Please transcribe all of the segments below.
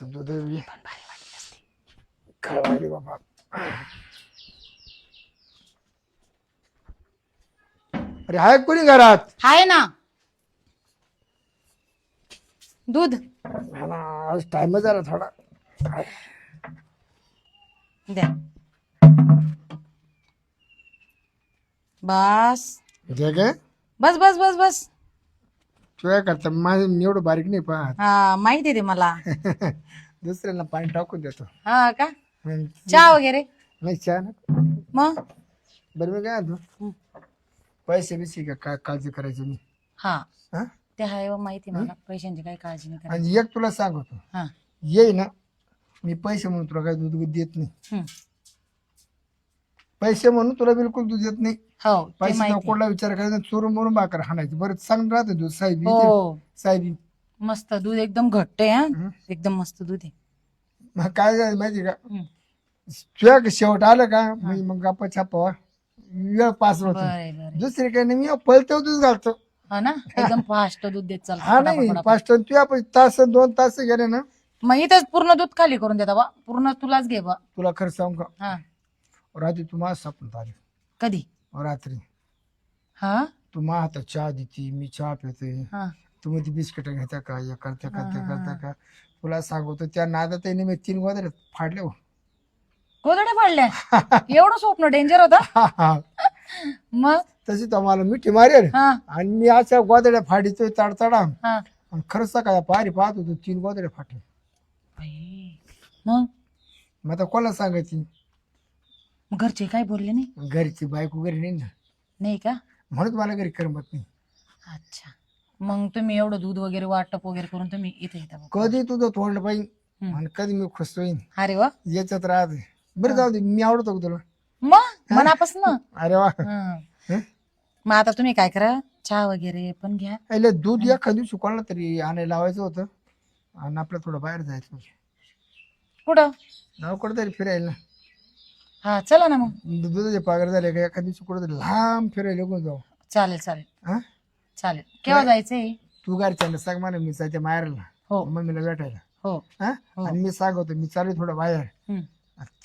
दूध काय वाटली बाबा. अरे हाय कोणी घरात? आहे ना दूध हा ना, आज टाइम झाला थोडा. द्या. बस जे काय बस बस बस बस. तुझ्या करता माझं मी एवढं बारीक नाही पाहत. हा माहिती आहे ते मला. दुसऱ्यांना पाणी टाकून देतो. हा का हम्म. चहा वगैरे नाही चहा ना. मग बरं मी काय म्हणतो, पैसे बिसे का काय काळजी करायची मी. हा हा ते आहे व माहिती मला. पैशांची काही काळजी नाही करायची. आणि एक तुला सांगतो, हा ये ना मी पैसे म्हणून तुला काही दूध देत नाही. हम्म. पैसे म्हणून तुला बिलकुल दूध देत नाही. हो ते पैसे माहिती. कोणाला विचार करायचा, चोरून मोरून भाकर हाणायची. बरं सांग राहते दूध साहेबी. हो साहेबी मस्त दूध एकदम घट्ट आहे हा. एकदम मस्त दूध आहे. मग काय झालं माहिती का, हम्म. तुझ्या शेवट आलं का मग गप्पा छापा वेळ पास होतो. बरे बरे दुसरी काही नाही, मी पळते दूध घालतो. हा ना एकदम फास्ट दूध देत हा चालतं नाही पटापट. 5 टन तुझ्या तास 2 तास गेले ना. मग इथंच पूर्ण दूध खाली करून देता बा. पूर्ण तुलाच घे बा. तुला खरं सांगू का, हा रात्री तू माझं स्वप्न आले. कधी रात्री हा तू मा हातात चहा देते, मी चहा पिते. हा तुम्ही ती बिस्किट घेता का, हे करता करता का. तुला सांगतो त्या नादात मी 3 गोदरे फाडले हो. गोदडे पडल्या. एवढं स्वप्न डेंजर होतं. मग तशी तर मला मिठी मारेल. हा आणि मी अशा गोदड्या फाडीतोय तडतडा. हा आणि खरंच काय पारी पाहत होतो 3 गोदड्या फाटले. बाई. मग मग आता कोणाला सांगायची, मग घरचे काय बोलले नाही? घरची बायको घरी नाही ना, नाही का? म्हणून मला घरी करमत नाही. अच्छा मग तुम्ही एवढं दूध वगैरे वाटप वगैरे करून तुम्ही इथे येता बा. कधी तुझं तोंड पाहिजे आणि कधी मी खुश होईन अरे वा. याच्यात राहते. बरं जाऊ दे, मी आवडतो का तुला? मग मनापासून. अरे वा. मग आता तुम्ही काय करा, चहा वगैरे पण घ्या. अरे दूध एखाद्या दिवशी कोणाला तरी आणायला लावायचं होतं आणि आपलं थोडं बाहेर जायचं होतं. कुठं? नाव कुठं तरी फिरायला. हा चला ना मग. दुधाचे पगार झाले का एखाद्या दिवशी कुठं तरी लांब फिरायला घेऊन जाऊ. चालेल चालेल हा चालेल. केव्हा जायचंय? तू घरच्यांना सांग मला मी जायच्या माहेरला हो मम्मीला भेटायला. हो. हा आणि मी सांगतो मी चालू थोडं बाहेर. हम्म.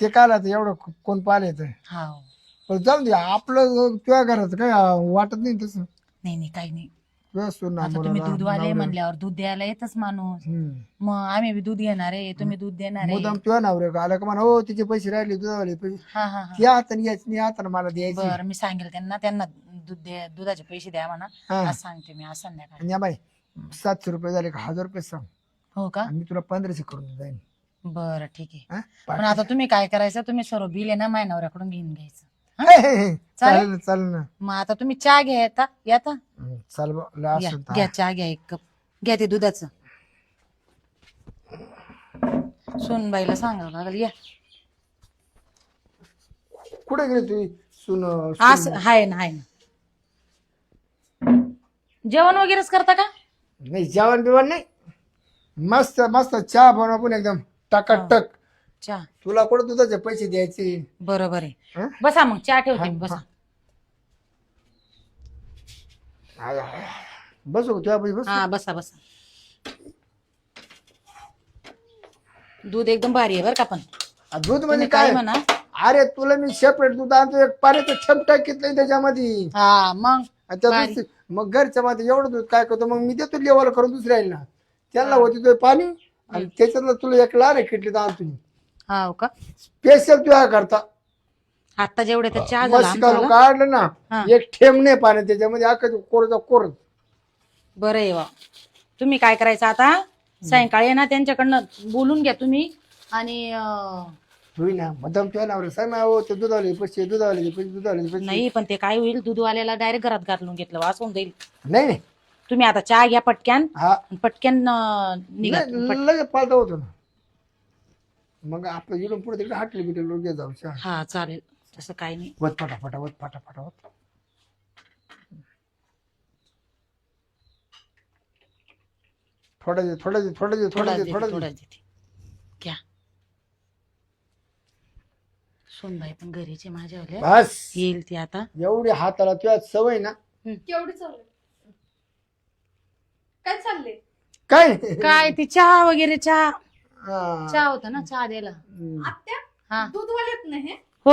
ते काल आता एवढं कोण पाहिलं येतं. हा पण जाऊ दे, आपलं तुझ्या घरात काय वाटत नाही तसं. नाही नाही काही नाही. तुझ्या सुना आता तुम्ही मुलाला, दूधवाले नवऱ्याला. म्हणल्यावर दूध द्यायला येतच माणूस. हम्म. मग आम्ही बी दूध घेणार आहे, तुम्ही दूध देणार आहे. मुद्दाम तुझ्या नवरे आला का म्हणा हो तिचे पैसे राहिले दुधावाले पैसे. हा हा हा. या हाताने घ्यायचे, या हाताने मला द्यायचे. बरं मी सांगेल त्यांना, त्यांना दुधाचे पैसे द्या म्हणा. हा. आज सांगते मी आज संध्याकाळी. आणि या बाई 700 रुपये झाले का 1000 रुपये सांग. हो का? आणि मी तुला 1500 करून जाईन. बरं ठीक आहे. हा? पण आता तुम्ही काय करायचं, तुम्ही सर्व बिल आहे ना माझ्या नवऱ्याकडून घेऊन घ्यायचं. हे, हे, हे. चालेल ना, चालेल ना. मग आता तुम्ही चहा घ्या येता येता. चाल बा, लय या, असं तर. घ्या चहा घ्या 1 कप. घ्या ते दुधाचं. सोनबाईला सांगावं लागेल. या कुठे गेली तुझी सुन? आज आहे ना आहे ना. जेवण वगैरेच करता का? नाही जेवण बिवण नाही, मस्त मस्त चहा बनवून एकदम टकाटक. चहा तुला कुठं दुधाचे पैसे द्यायचे? बरोबर आहे. हं? बसा मग चहा ठेवते मी, बसा. बसू तुझ्या पैसे बस. हा बसा बसा. दूध एकदम भारी आहे बरं का. पण दूध म्हणजे तुम्ही काय? काय म्हणा. अरे तुला मी सेपरेट दूध आणतो, एक पाण्याचं ठेप टाकीत नाही त्याच्यामध्ये. हा मग आणि त्या भारी. मग घरच्या मध्ये एवढं दूध काय करतो, मग मी देतो लेवल करून दुसऱ्या ना त्याला होती तो पाणी. आणि त्याच्यातलं तुला एक लहान किटली आणतो मी हा का. स्पेशल तुझ्या करता. आता जेवढे तर चहा झाला मस्त करून आमचा. काढलं ना, हा. एक ठेम नाही पाणी त्याच्यामध्ये, अख्खा कोरचा कोर. बरं आहे वा. तुम्ही काय करायचं आता, सायंकाळी आहे ना त्यांच्याकडनं बोलून घ्या तुम्ही. आणि होई ना मदम तुझ्या नावर सांग ना, हो ते दुधावले पैसे, दुधावले पैसे, दुधावले पैसे. नाही पण ते काय होईल, दूधवाल्याला डायरेक्ट घरात घालून घेतलं वाचून जाईल. नाही नाही. तुम्ही आता चहा घ्या पटक्यान. हा आणि पटक्यान निघा. लगेच पालता होतो ना. मग आपलं इकडून पुढे तिकडे हाटले बिटले लोक जाऊ चहा. हा चालेल, तसं काही नाही. वत फटाफटा वत फटाफटा वत. थोडा दे थोडा दे थोडा दे थोडा दे थोडा दे. थोडा देते घ्या. सोनबाई पण घरीचे माझ्या बस येईल ती आता. एवढी हाताला तुझ्या सवय ना. केवढी चाललंय? काय चाललंय? काय काय ती चहा वगैरे चहा. हा. चहा होता ना, चहा द्यायला. हम्म. आत्या हा दूधवालेत ना हे हो,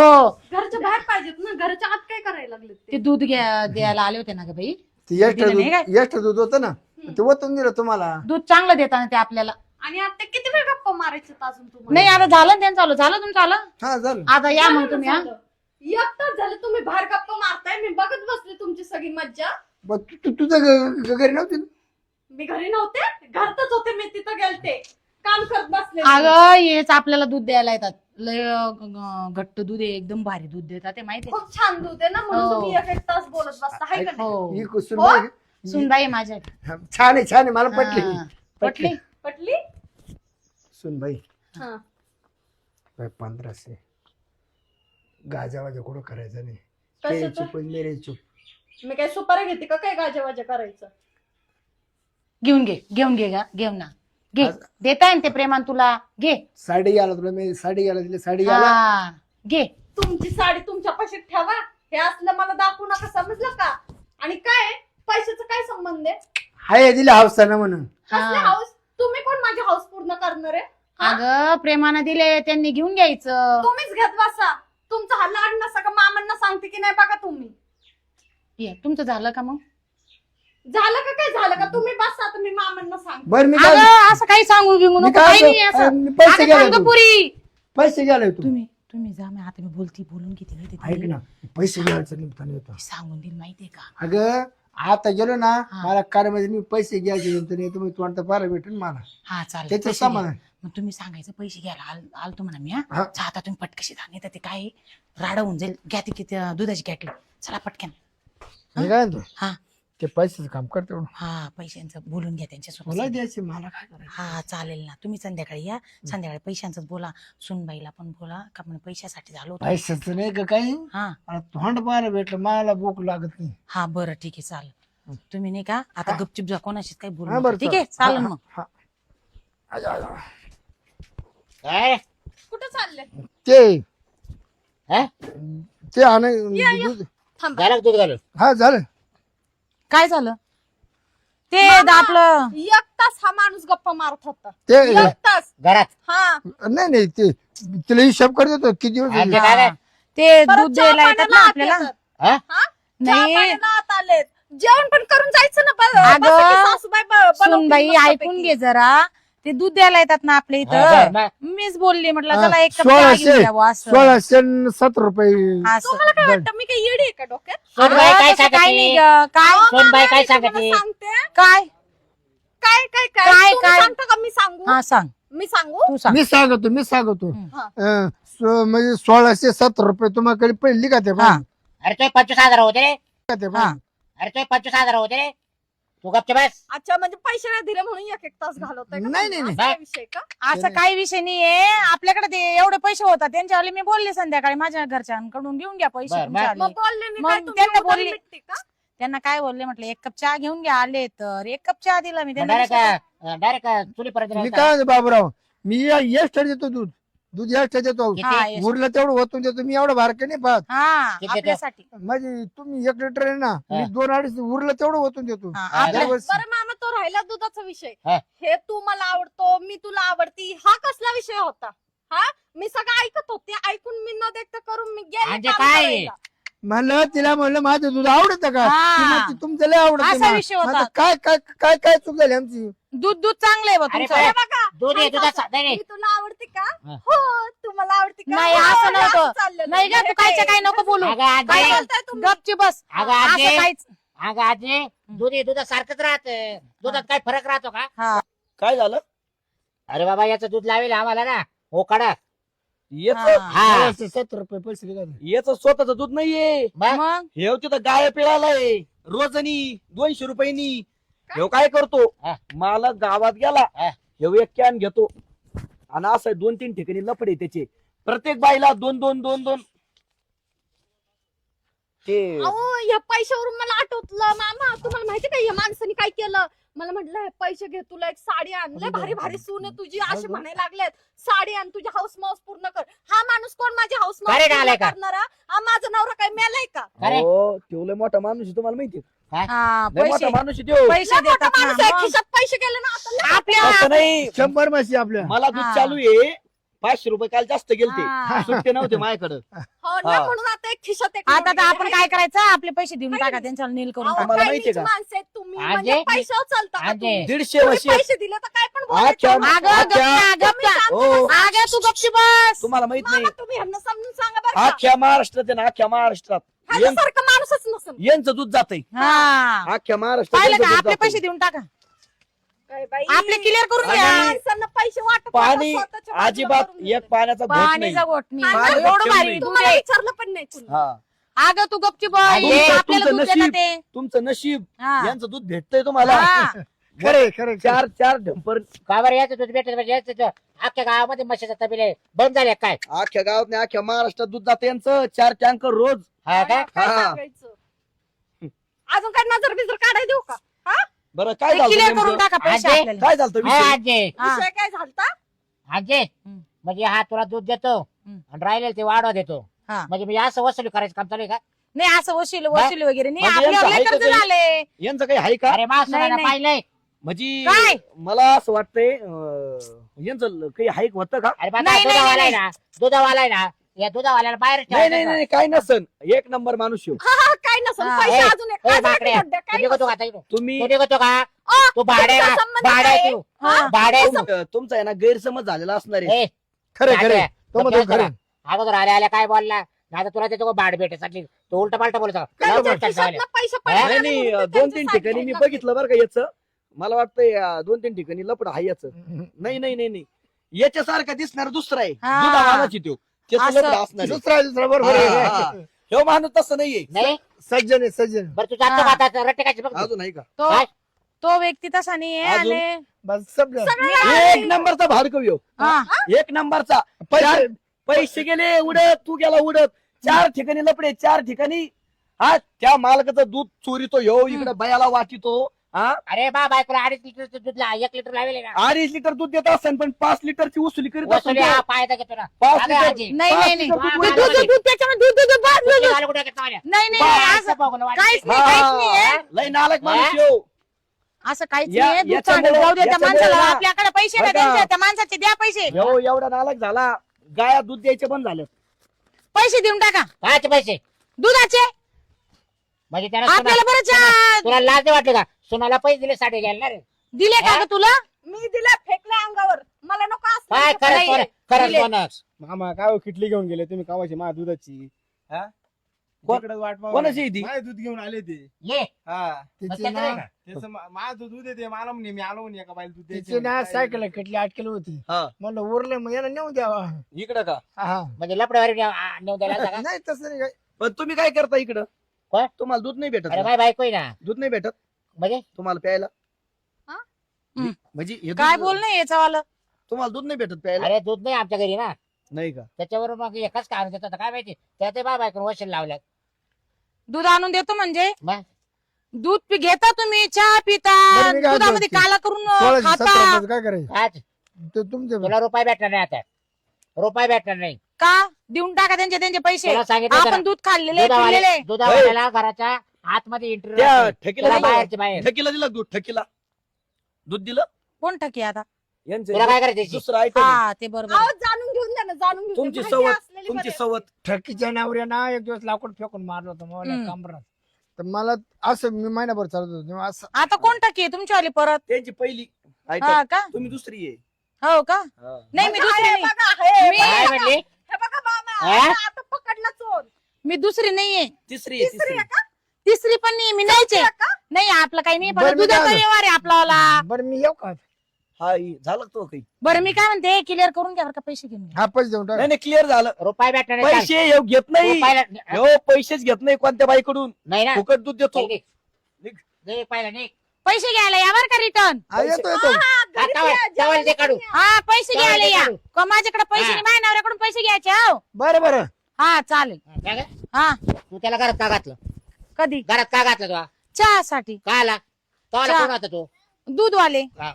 घरच्या बाहेर पाहिजेत ना, घरच्या आत काय करायला लागले ते ते? दूध द्यायला आले होते ना ग बाई. ते एक्स्ट्रा दिलं नाही काय? दूध एक्स्ट्रा दूध होतं ना ते ओतून दिलं तुम्हाला. दूध चांगलं देताना ते आपल्याला. आणि आत्या किती वेळ गप्पा मारायचे अजून तुम्हाला? नाही आता झालं ना त्यांचं, झालं तुमचं आलं. हा झालं. आता या मग तुम्ही. हा एक तास झालं तुम्ही बाहेर गप्पा मारताय, मी बघत बसले तुमची सगळी मज्जा. मग तुझं घरी नव्हती ना? मी घरी नव्हते, घरातच होते, मी तिथं गेलते काम करत बसले. अगं हेच आपल्याला दूध द्यायला येतात. लय घट्ट दूध आहे, एकदम भारी दूध देतात ते माहिती. खूप छान दूध आहे ना, म्हणून हो. तुम्ही एक तास बोलत बसता हाय का नाही? हो ही कुसुमबाई सुनबाई माझ्या. छान आहे छान आहे मला पटली. हा. पटली. पटली? सुनबाई हा. 1500 गाजावाजा कुठं करायचं नाही. कशाचं? ते चुप मेरे चुप. मी काय सुपारी घेते का काय गाजावाजा करायचं? घेऊन घे घेऊन ना घे. देताय ना ते प्रेमान तुला, घे. साडी घ्यायला तुला मी साडी घ्यायला दिली साडी घ्यायला. हा घे. तुमची साडी तुमच्या पाशीत ठेवा, हे असलं मला दाखवू नका, समजलं का? आणि काय पैशाचा काय संबंध आहे? हाय दिली हावसानं म्हणून. कसले हाऊस? तुम्ही कोण माझी हाऊस पूर्ण करणार आहे? हा? अगं प्रेमानं दिले त्यांनी घेऊन घ्यायचं. तुम्हीच घेत बसा. तुमचा हा लाड नसा का मामांना सांगते की नाही बघा तुम्ही. ये, तुमचं झालं का मग? झालं का काय झालं का? तुम्ही बसा, आता मी मामांना सांगते. बरं मी काय अगं असं काही सांगू बिंगू मी नको, काय काही नाही म्हणतो, असं. मी पैसे अगं घ्यायला थांब गं येतो. पुरी. पैसे घ्यायला तू तुम्ही जा, मी आता मी बोलून घेते नाही ते ऐक ना पैसे घ्यायचं निमित्ताने येतो. सांगून देईल माहितीये का. अगं आता गेलो ना हा. मला कारमध्ये मी पैसे घ्यायचे नंतर येतो मी तोंड पारा भेटेल मला हा चालेल, त्याचं पैसे घ्या. सामान. मग तुम्ही सांगायचं पैसे घ्यायला आलतो म्हणा मी. हा. हा आता तुम्ही पटकशी जा, नाही तर ते काय राडा होऊन जाईल. घ्या ती किती दुधाची कॅटली. चला पटकन. मी काय म्हणतो हा ते पैशाचं काम करतो हा पैशांचं बोलून घ्या त्यांच्यासोबत. तुला द्यायचे मला काय करायचं. हा चालेल ना, तुम्ही संध्याकाळी या. संध्याकाळी पैशांच बोला, सुनबाईला पण बोला का म्हणे पैशासाठी झालो होतो. पैशाचं नाही का काही हा मला तोंड पाहायला भेटलं मला भूक लागत नाही. हा बरं ठीक आहे चालेल. तुम्ही नाही का आता गपचिप जा, कोणाशीच काही बोलू हा, नका. बरं, ठीक आहे चालेल. चालेल हा, मग. हा. आजा, आजा. काय कुठं चालले? ते हा? ते आण थांबा. झालं का दूध घालून? हा झालं. काय झालं ते मामा, आपलं. एक तास हा माणूस गप्पा मारत होता. ते एक तास. घरात हा. नाही ते तिला हिशोब कर देतो किती दिवस आणि झाले. ते काय काय? ते परत दूध चहा द्यायला येतात ना पाण्याला आपल्याला. आत येतात. हा? हा? चहा नाही पाण्याला आत आलेत. जेवण पण करून जायचं ना. अगं, बसा की सासूबाई बनवतील सुनबाई मस्तपैकी. ऐकून घे जरा. ते दूध द्यायला येतात ना आपल्या हा, बरं, इथं. मग. मीच बोलली म्हटलं हा, चला एक कप चहा घेऊन द्यावं असं. 1607 रुपये. असं. तुम्हाला काय वाटतं मी काय येडी आहे का डोक्यात? सोनबाई अगं, काय तसं काही नाही सांगते? गं. काय अहो, सोनबाई मामा, काय मी तुम्हाला सांगते? सांगते. काय काय काय काय, काय तुम्ही काय? सांगता का मी सांगू? हा सांग, मी सांगू? तू सांग. मी सांगतो हा. म्हणजे 1607 रुपये तुम्हाला पडली का ते हा. अरे तो 25,000 होते रे. हा. अरे तो 25,000 होते रे. तू गपचे बस. अच्छा, म्हणजे पैसे नाही दिले म्हणून एक तास घालवताय का नाही, तुम्ही? नाही, असा नाही. विषय का? असं काही विषय नाहीये आपल्याकडे. ते एवढे पैसे होतात त्यांच्यावाले. मी बोलले संध्याकाळी माझ्या घरच्यांकडून घेऊन घ्या पैसे बरं, तुमच्यावाले. मग बोलले मी मग काय, तुमची त्यांना उधारी बोलली. मिटते का? त्यांना काय बोलले म्हटलं एक कप चहा घेऊन घ्या. आले तर एक कप चहा दिला मी त्यांना. डायरेक्ट चुलीपर्यंत मी राहायचं. काय म्हणतो बाबूराव मी एक्स्ट्रा देतो दूध एक्स्ट्रा देतो. किती? हा, yes. उरलं तेवढं होतून देतो मी एवढं बारके नाही पाहत. हा किती आपल्यासाठी. म्हणजे तुम्ही 1 लिटर आहे ना मी हा. 2-2.5 उरलं तेवढं होतून देतो. हा, हा, आपल्या- दिवस- बरं मामा, तो राहिला दुधाचा विषय. हा. हे तू मला आवडतो, मी तुला आवडती, हा कसला विषय होता? हा, मी सगळं ऐकत होते, ऐकून मी न देखता करून मी गेले म्हणजे काम काय? करायला. म्हणलं तिला म्हणलं माझं दूध आवडतं का हा. ती म्हणते, तुमचं लय आवडतं असा मा. विषय होता. माझं काय काय काय काय चूक झाली आमची. दूध चांगलं आहे बा अरे तुमचं. हे बघा, दूध आहे काय दुधाचा. चाललं? नाही मी तुला आवडते का? हा. हो, तुम्हाला आवडते का? नाही, हो, असं हे नव्हतं. चाललेलं. नाही का तू कायच्या काय नको बोलू. अगं आजी. काय बोलताय तुम्ही? गपची बस. अगं असं आजी. काहीच. अगं आजी दूध हे दुधासारखंच राहत. दुधात काय फरक राहतो का? हा काय झालं अरे बाबा याचं दूध लावेल आम्हाला ना. हो कडा. याच हा. 1607 रुपये पैसे दिले. याच स्वतःच दूध नाहीये. मग हे तिथं गाय पिळालाय रोजनी 200 रुपयांनी. हे काय करतो हा. मला गावात गेला हा. हे एक कॅन घेतो आणि असं 2-3 ठिकाणी लफडे त्याचे. प्रत्येक बाईला 2-2 ते अहो, या पैशावरून मला आठवतलं मामा, तुम्हाला माहिती का या माणसाने काय केलं? मला म्हटलं हे पैसे घे, तुला एक साडी आणले, भारी भारी सून आहे तुझी, असे म्हणायला लागलेत. साडी आण, तुझी हाऊस माऊस पूर्ण कर. हा माणूस कोण माझी हाऊस अरे माऊस आलाय का? करणारा? हा माझा नवरा काय मेलाय का? अरे हो ठेवलंय मोठा माणूस आहे, तुम्हाला माहिती हा, लय मोठा पैसे माणूस आहे त्यो. पैसे लय मोठा देतात ना, माणूस आहे, मग. खिशात पैसे गेले ना आता लय आपल्या असं नाही 100 म्हशी आपल्या. मला दूध हा. चालू आहे 500 रुपये काल जास्त गेलते हा. सुट्टे नव्हते माझ्याकडे हो ना, हा. म्हणून आता एक खिशात एक आता नोट तर गेली. आपण काय करायचं आपले पैसे देऊन टाका त्यांच्यावर नील करून अहो, टाका तुम्हाला काय माहितीये का? नीच माणसं आहेत तुम्ही आजे? म्हणजे पैशावर चालता का आजे. तुम्ही? 150 तुम्ही म्हशी पैसे दिले तर काय पण बोलायचं. आख्या- अगं गप्पा हो अगं तू गप्पी बस तुम्हाला माहित नाही मामा, तुम्ही ह्यांना समजून सांगा बरं का. अख्ख्या महाराष्ट्रात आहे ना अख्ख्या महाराष्ट्रात ह्याच्यासारखं माणूसच नसेल. यांचं दूध जातंय हा अख्ख्या महाराष्ट्रात पाहिलं यांचं का दूध आपले जातंय. पैसे देऊन टाका काय बाई, आपले क्लिअर करून या घ्या माणसांना पैसे वाटत पाणी नाही, स्वतःच्या बाजूला अजिबात करून घेते. एक पाण्याचा घोट नाही पाणीचा घोटणी हा, पाणी एवढं घोटणी भारी नाही. दूध तुम्हाला आहे. विचारलं पण नाही कुणी. हा अगं तू गपची बस तुमचं- आपल्याला तुमचं दूध देतात नशीब. ते तुमचं नशीब हा. यांचं दूध भेटतंय तुम्हाला हा. खरे खरे चार ढंपर का बरं याचं दूध भेटत म्हणजे याचं दूध अख्ख्या गावामध्ये म्हशीचा तबिले बंद झाले काय अख्ख्या गावात नाही अख्ख्या महाराष्ट्रात दूध जातं यांचं 4 टँकर रोज हा का काय हा. सांगायचं? अजून काय नजर बिजर काढाय देऊ का? हा? बरं काय झालं क्लिअर करून नेमकं? टाका पैसे आजे? आपल्याला काय झालं हा, विषय आजे हा. विषय काय झालता? आजे हम्म. म्हणजे हा तुला दूध देतो हम्म. आणि राहिलेलं ते वाढवा देतो हा. म्हणजे मी असं वसुली करायचं काम चालू आहे का नाही असं वशिल वगैरे नाही म्हणजे यांचं आपल्यावर लय आहे का कर्ज काही? झाले यांचं काही आहे का अरे माणसाला नाही. पाहिलंय म्हणजे काय? मला असं वाटतंय यांचं काही हाईक होतं का अरे बा नाही, नाही, दुधावाला आहे नाही. ना दुधावाला आहे ना या दुधावाल्याला बाहेर नाही नाही ठेवायचं. नाही काय नसन एक नंबर माणूस येऊ हा, हा, काय नसेल हा. पैसे ए, अजून एक ए, अजून एक बाकड्या. नोट द्या, तू काय निघतो नसेल. का आता इकडून? तुम्ही तू निघतो का अ, तू भाड्या तुमचा संबंध भाड्या काय? तू हा. भाड्या तुमचा आहे ना गैरसमज झालेला असणार आहे ए, खरे खरे भाड्या. तो तो म्हणतो केलं खरे का? अगोदर आल्या काय बोलला नाही तर तुला त्याच्या भाड भेटेसाठी तो उलट पालट बोलतो त्यांच्या खिशातनं पैसे पडले नाही आणि नाही म्हणून ते 2-3 त्यांच्या ठिकाणी मी साईडला बघितलं बरं का याचं मला वाटतंय 2-3 ठिकाणी लपड आहे याचं नाही नाही नाही नाही याच्यासारखा दिसणार दुसरा आहे हा. जुना माणूस आहे तो त्याचं असं. लफडं असणार आहे. दुसरा बरोबर हा, आहे. हा. ह्यो माणूस तसं नाहीये नाही सज्जन आहे सज्जन बरं तू जातो का आता रट्टे काय बघ तू. अजून आहे का तो काय? तो व्यक्ती तसा नाही अजून? आणि बस समजा एक नंबरचा भाडकव ह्यो हा. एक नंबरचा पैसे पैसे गेले उडत तू गेला उडत 4 ठिकाणी लपडे 4 ठिकाणी हा त्या मालकाचं दूध चोरीतो ह्यो इकडे बयाला वाचितो हा अरे बा बायकोला 2.5 लिटर दूध 1 लिटर लावले ना 2.5 लिटर दूध देत असेल पण 5 लिटरची वसुली करीत वसुली असेल हा तो. फायदा घेतो ना 5 अगं लिटर आजी. नाही पाच नाही नाही लिटर दूध वा, देतो. वा, वा. दूध त्याच्यामध्ये दूध घालू कुठं घेतो मला? नाही नाही बा, असं असं बघून वाटतं. काहीच नाही काहीच हा, नाहीये. लय नालक माणूस हा? ह्यो. असं काहीच या- नाही दूध याच्यामुळं- चांगलं जाऊ दे त्या याच्यामुळं माणसाला ना- आपल्याकडे पैसे नाही बरं का? त्यांचे त्या माणसाचे द्या पैसे ह्यो एवढा नालक झाला गाया दूध द्यायचे बंद झालं पैसे देऊन टाका कायचे पैसे दुधाचे म्हणजे त्याला सुना- आपल्याला बरं तुला लाज नाही वाटली का सुनाला पैसे दिले साडे घ्यायला ना रे दिले का हा? ग तुला मी दिला फेकल्या अंगावर मला नको काय असलं. खरंच नाही, खरंच दिले. बोनस मामा काय हो, किटली घेऊन गेले तुम्ही कावाची माझ्या दुधाची हा कोण- तिकडे वाट पाहू कोणाची लागले. ती? माझे दूध घेऊन आले ते ये हा तिचे त्याचं ना नाही का? त्याचं माझं दूध येते मला म्हणे मी आलो म्हणे एका बाईला दूध तिचे द्यायचे ना सायकल किटली अटकेली होती हा म्हणलं उरलं मग याला नेऊन द्यावा इकडं का हा म्हणजे लपड्यावर नेऊन द्यायला आलता का? नाही तसं नाही काय पण तुम्ही काय करता इकडं काय? तुम्हाला दूध नाही भेटत अरे का? माझी बायको आहे ना दूध नाही भेटत म्हणजे तुम्हाला प्यायला हा? म्हणजे हे दूध- काय बोल नाही याच्यावालं तुम्हाला दूध नाही भेटत प्यायला अरे दूध नाही आमच्या घरी ना नाही का त्याच्यावर मग एकच कारण देतात काय माहिती त्यात बाय बायको वशील लावल्यात दूध आणून देतो म्हणजे मग? दूध घेता तुम्ही चहा पिता बरं, मी काय दुधामध्ये बोलते? काला करून 16-17 खाता रुपयाचं काय करायचं काय ते तुमचे तुला रुपये भेटणार नाही आता रुपये भेटणार नाही का देऊन टाका त्यांचे त्यांचे पैसे तुला सांगितलं आपण जरा. दूध खाल्लेले पिलेले दुधावाल्याला घराच्या आतमध्ये एंट्री त्या ठेकीला दिलं बाहेरची बाहेर ठेकीला दिलं दूध ठेकीला दूध दिलं कोण टाकी आता यांचं तुला काय करायचं दुसरं आयटम हा ते बरोबर अहो, जाणून घेऊन द्या ना जाणून घेऊन तुमची द्या. सवत माहिती असलेली तुमची बरी. सवत ठकीच्या नावऱ्यानं एक दिवस लाकूड फेकून मारलं होतं मला हम्म. कमरात तर मला असं मी महिनाभर चालत होतो तेव्हा असं आता कोण टाकी आहे तुमच्यावाली परत त्यांची पहिली हा आयटम का तुम्ही दुसरी आहे हो का हा. नाही मी बघा, दुसरी हे नाही बघा, हे मी- बघा, काय म्हणली हे बघा मामा हा? आता पकडला चोर मी दुसरी नाहीये तिसरी आहे तिसरी तिसरी आहे का? तिसरी पण नाही मी नाहीच आहे. का? नाही आपलं काही नाही बरं, पण मी दुधाचा काय व्यवहार आहे आपला बरं मी येऊ का हा झालं तो काही बरं मी काय म्हणते क्लिअर करून घ्या बरं का पैसे घेऊन घ्या हा पैसे देऊन टाक नाही नाही क्लिअर झालं रुपये भेटणार नाही पैसे येऊ घेत नाही रुपयाला- हो पैसेच घेत नाही कोणत्या बाईकडून नाही ना फुकट दूध देतो निघ. निघ पहिला निघ पैसे घ्यायला या बरं का रिटर्न हा येतो येतो हा, घरी आता द्या, तवाल जेवायला ते काढू. पण या. हा पैसे चालेल, घ्यायला या चालेल. का माझ्याकडे पैसे हा. नाही माझ्या नवऱ्याकडून पैसे घ्यायचे हो बरं बरं हा चालेल काय गं? हा तू त्याला घरात का घातलं कधी घरात का घातलं तुला चहासाठी का आला तो आला चहा. कोण होता तू दूधवाले हा.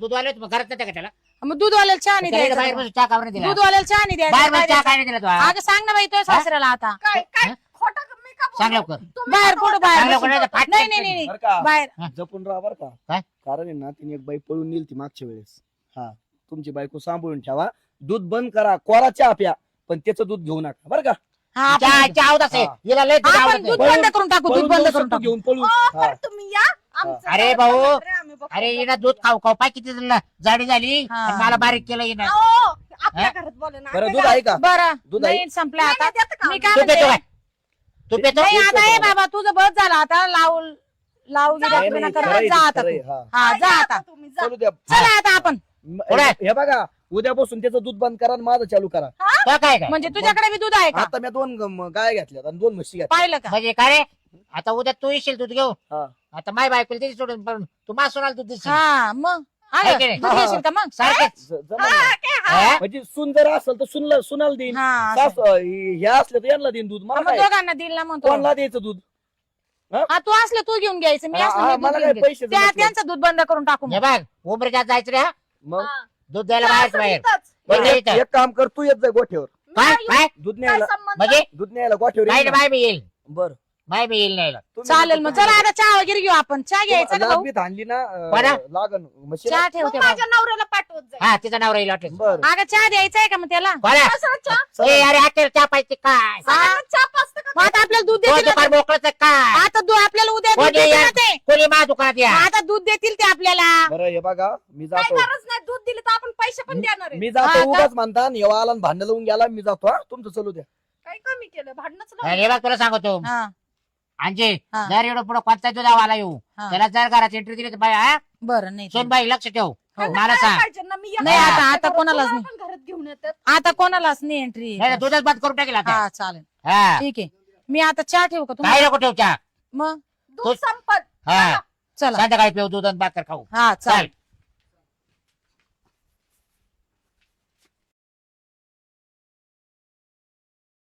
दूधवाले मग घरात नाही का त्याला मग दूधवाल्याला चहा नाही त्याला बाहेर द्यायचा बसून चहा का बरं दिला दूधवाल्याला चहा नाही बाहेर द्यायचा बसून काय चहा द्यायचा? काय नाही दिला तू अगं सांग ना बाई तो सासऱ्याला आता काय काय हा? खोटं मी का सांग बोलू. लवकर. तुम्ही बाहेर मला कुठं ओरडा. बाहेर सांग बसून लवकर, ठेवतो. नाही नाही नाही बरं का बाहेर जपून राहा बरं का काय? कारण आहे ना तिने एक बाई पळून नेली ती मागच्या वेळेस हा तुमची बायको सांभाळून ठेवा दूध बंद करा कोरा चहा प्या पण त्याचं दूध घेऊ नका बरं का हा आपण आवडत आहे हा. हिला लय दूध आपण आवडत दूध आहे. बंद करून टाकू दूध पळून बंद जाऊ करून शकतो टाकू घेऊन पळून ओ, हा. पण तुम्ही या आमचं अरे घर भाऊ, बंद आहे, आम्ही बघतो. अरे हिला दूध खाऊ खाऊ पाय किती जाडी झाली हा. आणि मला बारीक केलं हिनं अहो, आपल्या घरात बोला ना बरं आपल्या दूध घरात. आहे का बरं दूध आहे? नाही संपलं नाही, आता नाही, देतं का? मी काय तू पेतो म्हणते काय तू पेतो नाही आता येतो हे का? बाबा तुझं बस झालं आता लावू लावू जा, गिऱ्हाईक नाही, बिना नाही, करत खरंय, जा आता खरंय, तू. हा. हा जा या आता तुम्ही जा. चालू द्या चला आता आपण पुढे. हे बघा उद्यापासून त्याचं दूध बंद करा आणि माझं चालू करा तो काय काय म्हणजे तुझ्याकडे बी दूध आहे का आता मी 2 गाय घेतल्यात आणि 2 म्हशी घेतल्या पाहिलं का म्हणजे काय रे आता उद्या तू येशील दूध घेऊन हा. आता माय बायकोला तिथे सोडून पण तू मासून दूध देशील हा मग आहे आलं की नाही? दूध घेशील का मग सारखेच जमलं ना? हा, काय हा? हा? म्हणजे सून जर असेल तर सुनाला देईन हा असं. सास ह्या असल्या तर यांना देईन दूध मला मग काय दोघांना दिल ना म्हणतो कोणाला द्यायचं दूध हा तू असलं तू घेऊन घ्यायचं मी हा, असलं हा, मी दूध मला घेऊन काय घ्यायचं. पैसे त्या जमत नाही. त्यांचं दूध बंद करून टाकू मग. हे बघ उमरीच्यात जायचं रे हा? मग हा. दूध द्यायला जा, बाहेर असं बाहेर इथंच. बरं, नाही, एक इथं. एक काम कर तू येत जा गोठ्यावर काय नाही, काय दूध काय न्यायला संबंध? म्हणजे दूध न्यायला गोठ्यावर नाही ये रे, ना. बाय मी येईल बरं बाय मी येईल नाही तुम्ही चालेल मग नको चला आता चहा वगैरे घेऊ आपण चहा घ्यायचा का भाऊ लागबीत आणली ना बरं. लागन म्हशीला. चहा मग ठेवते भाऊ. माझ्या नवऱ्याला पाठवत जाईल हा तिचा नवरा येईल वाटेल बरं अगं चहा द्यायचा आहे का मग त्याला कोणा कशाला चहा? ए अरे हातेर चहा पाहिजे काय सगळ्यांना चहा पाजतं का? मग आता आपल्याला दूध तो देतील ना दुकान ते. मोकळच काय आता आपल्याला उद्या दूध कोणी देतील या- ना ते कोणी मा दुकानात या मग आता दूध देतील ते आपल्याला बरं हे बघा मी काय जातो गरज नाही दूध दिलं तर आपण पैसे पण देणार आहे. मी हा, जातो का? उगाच म्हणता येवा आला भांडण लावून गेला मी जातो हा तुमचं चालू द्या काही कमी केलं भांडणच अरे बघ तुला सांगतो हा अंजे हा. जर एवढं पुढे कोणता दूध आला येऊ हा. त्याला जर घरात एंट्री दिली तर बाई हा बरं नाही सोन बाई लक्ष ठेव मला सांग पाहिजे ना मी नाही, एकटा आता घरात कोणालाच तुम्हाला नाही. पण घरात घेऊन येतात आता कोणालाच नाही एंट्री नाही तर दूधच बंद करून टाकेल आता हा चालेल हा ठीक आहे मी आता चहा ठेवू का काय तुम्हाला नको ठेव चहा मग दूध संपत हा चला संध्याकाळी पिऊ दूध आणि भाकर खाऊ हा चालेल